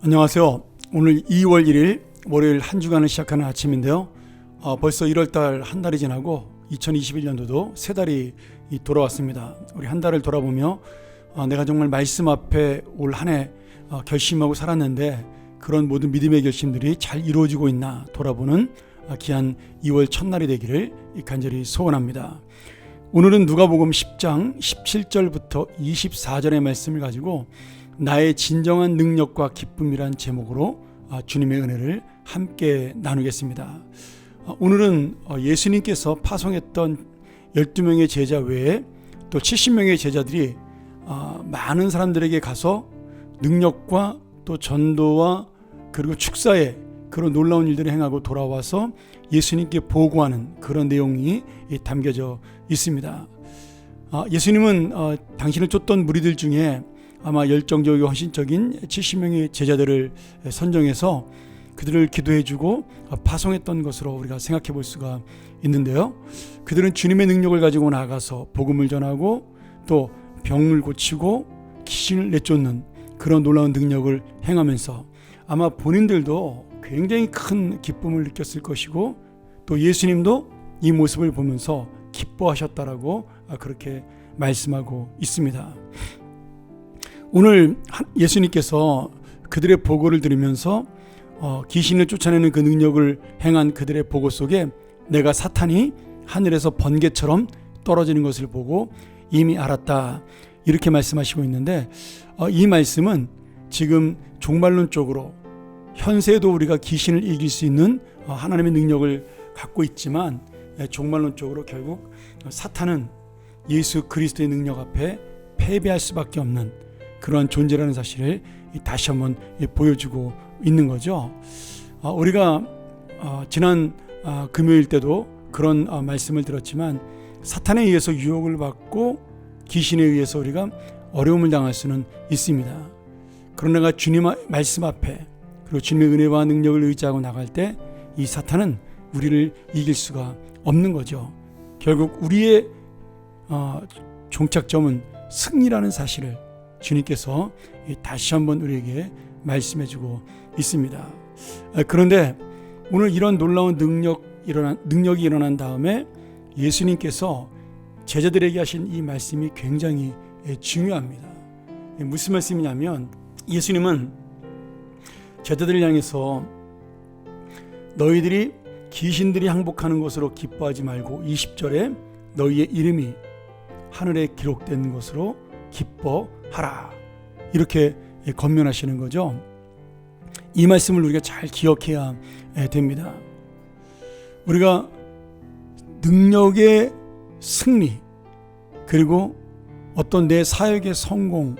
안녕하세요. 오늘 2월 1일 월요일 한 주간을 시작하는 아침인데요. 벌써 1월달 한 달이 지나고 2021년도도 세 달이 돌아왔습니다. 우리 한 달을 돌아보며 내가 정말 말씀 앞에 올 한 해 결심하고 살았는데 그런 모든 믿음의 결심들이 잘 이루어지고 있나 돌아보는 귀한 2월 첫날이 되기를 간절히 소원합니다. 오늘은 누가복음 10장 17절부터 24절의 말씀을 가지고 나의 진정한 능력과 기쁨이란 제목으로 주님의 은혜를 함께 나누겠습니다. 오늘은 예수님께서 파송했던 12명의 제자 외에 또 70명의 제자들이 많은 사람들에게 가서 능력과 또 전도와 그리고 축사에 그런 놀라운 일들을 행하고 돌아와서 예수님께 보고하는 그런 내용이 담겨져 있습니다. 예수님은 당신을 쫓던 무리들 중에 아마 열정적이고 헌신적인 70명의 제자들을 선정해서 그들을 기도해주고 파송했던 것으로 우리가 생각해 볼 수가 있는데요. 그들은 주님의 능력을 가지고 나가서 복음을 전하고 또 병을 고치고 귀신을 내쫓는 그런 놀라운 능력을 행하면서 아마 본인들도 굉장히 큰 기쁨을 느꼈을 것이고 또 예수님도 이 모습을 보면서 기뻐하셨다라고 그렇게 말씀하고 있습니다. 오늘 예수님께서 그들의 보고를 들으면서 귀신을 쫓아내는 그 능력을 행한 그들의 보고 속에 내가 사탄이 하늘에서 번개처럼 떨어지는 것을 보고 이미 알았다 이렇게 말씀하시고 있는데 이 말씀은 지금 종말론적으로 현세에도 우리가 귀신을 이길 수 있는 하나님의 능력을 갖고 있지만 종말론적으로 결국 사탄은 예수 그리스도의 능력 앞에 패배할 수밖에 없는 그러한 존재라는 사실을 다시 한번 보여주고 있는 거죠. 우리가 지난 금요일 때도 그런 말씀을 들었지만 사탄에 의해서 유혹을 받고 귀신에 의해서 우리가 어려움을 당할 수는 있습니다. 그러나 내가 주님 말씀 앞에 그리고 주님의 은혜와 능력을 의지하고 나갈 때 이 사탄은 우리를 이길 수가 없는 거죠. 결국 우리의 종착점은 승리라는 사실을 주님께서 다시 한번 우리에게 말씀해주고 있습니다. 그런데 오늘 이런 놀라운 능력이 일어난 다음에 예수님께서 제자들에게 하신 이 말씀이 굉장히 중요합니다. 무슨 말씀이냐면 예수님은 제자들을 향해서 너희들이 귀신들이 항복하는 것으로 기뻐하지 말고 20절에 너희의 이름이 하늘에 기록된 것으로 기뻐하라 이렇게 권면하시는 거죠. 이 말씀을 우리가 잘 기억해야 됩니다. 우리가 능력의 승리 그리고 어떤 내 사역의 성공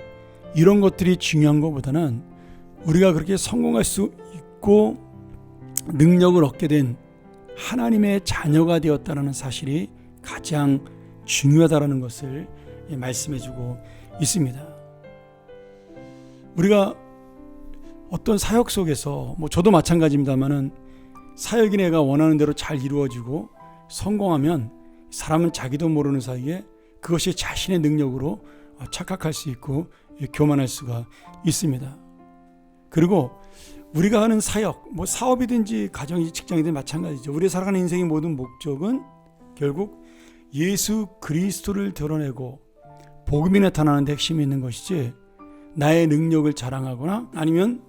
이런 것들이 중요한 것보다는 우리가 그렇게 성공할 수 있고 능력을 얻게 된 하나님의 자녀가 되었다는 사실이 가장 중요하다는 것을 말씀해주고 있습니다. 우리가 어떤 사역 속에서 저도 마찬가지입니다만은 사역이 내가 원하는 대로 잘 이루어지고 성공하면 사람은 자기도 모르는 사이에 그것이 자신의 능력으로 착각할 수 있고 교만할 수가 있습니다. 그리고 우리가 하는 사역, 사업이든지 가정이든지 직장이든지 마찬가지죠. 우리가 살아가는 인생의 모든 목적은 결국 예수 그리스도를 드러내고 복음이 나타나는 데 핵심이 있는 것이지 나의 능력을 자랑하거나 아니면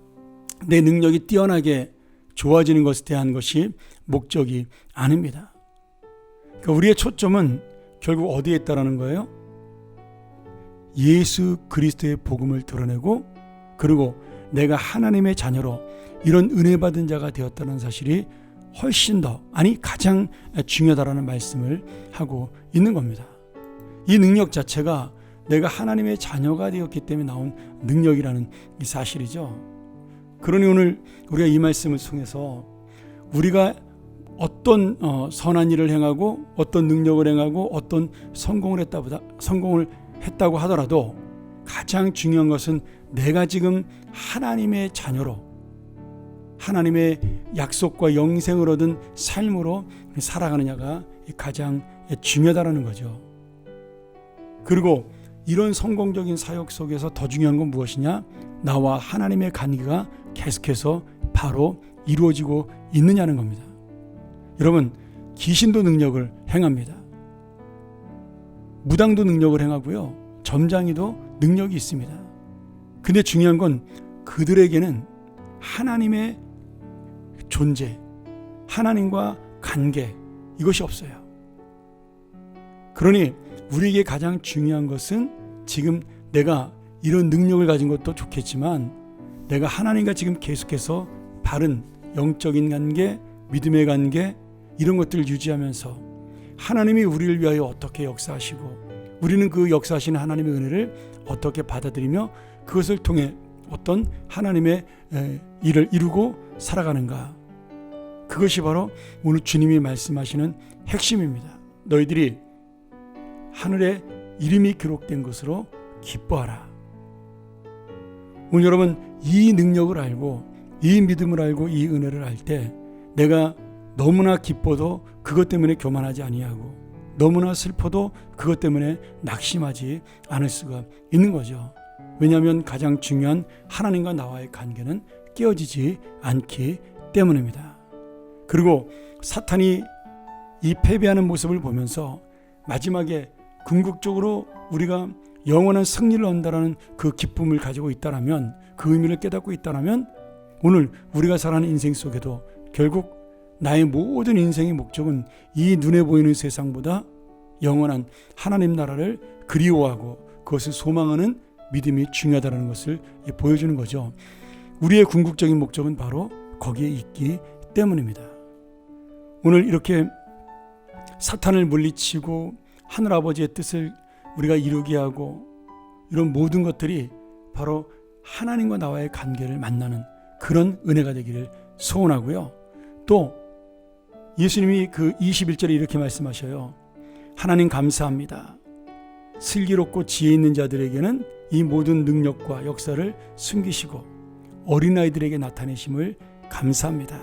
내 능력이 뛰어나게 좋아지는 것에 대한 것이 목적이 아닙니다. 그러니까 우리의 초점은 결국 어디에 있다라는 거예요? 예수 그리스도의 복음을 드러내고 그리고 내가 하나님의 자녀로 이런 은혜 받은 자가 되었다는 사실이 훨씬 더 가장 중요하다라는 말씀을 하고 있는 겁니다. 이 능력 자체가 내가 하나님의 자녀가 되었기 때문에 나온 능력이라는 이 사실이죠. 그러니 오늘 우리가 이 말씀을 통해서 우리가 어떤 선한 일을 행하고 어떤 능력을 행하고 어떤 성공을 했다고 하더라도 가장 중요한 것은 내가 지금 하나님의 자녀로 하나님의 약속과 영생을 얻은 삶으로 살아가느냐가 가장 중요하다는 거죠. 그리고 이런 성공적인 사역 속에서 더 중요한 건 무엇이냐? 나와 하나님의 관계가 계속해서 바로 이루어지고 있느냐는 겁니다. 여러분, 귀신도 능력을 행합니다. 무당도 능력을 행하고요. 점장이도 능력이 있습니다. 근데 중요한 건 그들에게는 하나님의 존재, 하나님과 관계, 이것이 없어요. 그러니 우리에게 가장 중요한 것은 지금 내가 이런 능력을 가진 것도 좋겠지만 내가 하나님과 지금 계속해서 바른 영적인 관계, 믿음의 관계, 이런 것들을 유지하면서 하나님이 우리를 위하여 어떻게 역사하시고 우리는 그 역사하시는 하나님의 은혜를 어떻게 받아들이며 그것을 통해 어떤 하나님의 일을 이루고 살아가는가. 그것이 바로 오늘 주님이 말씀하시는 핵심입니다. 너희들이 하늘에 이름이 기록된 것으로 기뻐하라. 오늘 여러분, 이 능력을 알고 이 믿음을 알고 이 은혜를 알 때 내가 너무나 기뻐도 그것 때문에 교만하지 아니하고 너무나 슬퍼도 그것 때문에 낙심하지 않을 수가 있는 거죠. 왜냐하면 가장 중요한 하나님과 나와의 관계는 깨어지지 않기 때문입니다. 그리고 사탄이 이 패배하는 모습을 보면서 마지막에 궁극적으로 우리가 영원한 승리를 얻는다는 그 기쁨을 가지고 있다라면, 그 의미를 깨닫고 있다라면 오늘 우리가 살아가는 인생 속에도 결국 나의 모든 인생의 목적은 이 눈에 보이는 세상보다 영원한 하나님 나라를 그리워하고 그것을 소망하는 믿음이 중요하다는 것을 보여주는 거죠. 우리의 궁극적인 목적은 바로 거기에 있기 때문입니다. 오늘 이렇게 사탄을 물리치고 하늘아버지의 뜻을 우리가 이루게 하고 이런 모든 것들이 바로 하나님과 나와의 관계를 만나는 그런 은혜가 되기를 소원하고요. 또 예수님이 그 21절에 이렇게 말씀하셔요. 하나님 감사합니다. 슬기롭고 지혜 있는 자들에게는 이 모든 능력과 역사를 숨기시고 어린아이들에게 나타내심을 감사합니다.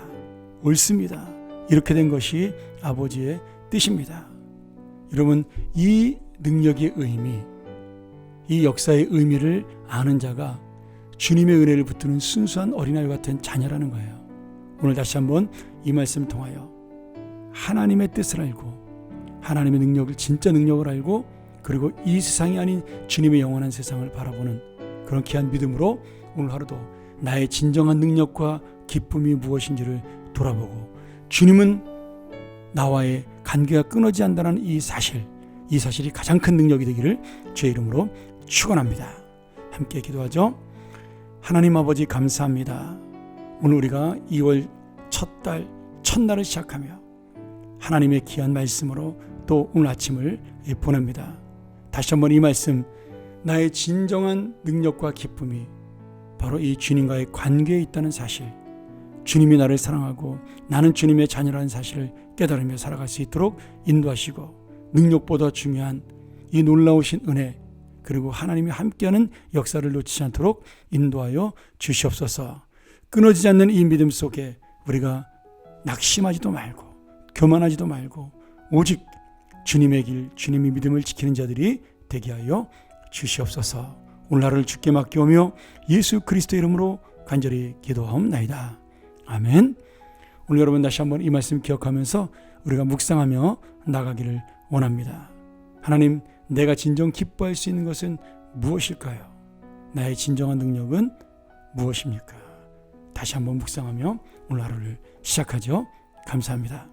옳습니다. 이렇게 된 것이 아버지의 뜻입니다. 여러분, 이 능력의 의미, 이 역사의 의미를 아는 자가 주님의 은혜를 붙드는 순수한 어린아이 같은 자녀라는 거예요. 오늘 다시 한번 이 말씀을 통하여 하나님의 뜻을 알고 하나님의 능력을, 진짜 능력을 알고 그리고 이 세상이 아닌 주님의 영원한 세상을 바라보는 그런 귀한 믿음으로 오늘 하루도 나의 진정한 능력과 기쁨이 무엇인지를 돌아보고 주님은 나와의 관계가 끊어지지 않는다는 이 사실이 가장 큰 능력이 되기를 주의 이름으로 축원합니다. 함께 기도하죠. 하나님 아버지 감사합니다. 오늘 우리가 2월 첫날을 시작하며 하나님의 귀한 말씀으로 또 오늘 아침을 보냅니다. 다시 한번 이 말씀, 나의 진정한 능력과 기쁨이 바로 이 주님과의 관계에 있다는 사실, 주님이 나를 사랑하고 나는 주님의 자녀라는 사실을 깨달으며 살아갈 수 있도록 인도하시고 능력보다 중요한 이 놀라우신 은혜 그리고 하나님이 함께하는 역사를 놓치지 않도록 인도하여 주시옵소서. 끊어지지 않는 이 믿음 속에 우리가 낙심하지도 말고 교만하지도 말고 오직 주님의 길, 주님의 믿음을 지키는 자들이 되게 하여 주시옵소서. 오늘 하루를 주께 맡겨오며 예수 그리스도의 이름으로 간절히 기도하옵나이다. 아멘. 오늘 여러분 다시 한번 이 말씀 기억하면서 우리가 묵상하며 나가기를 원합니다. 하나님, 내가 진정 기뻐할 수 있는 것은 무엇일까요? 나의 진정한 능력은 무엇입니까? 다시 한번 묵상하며 오늘 하루를 시작하죠. 감사합니다.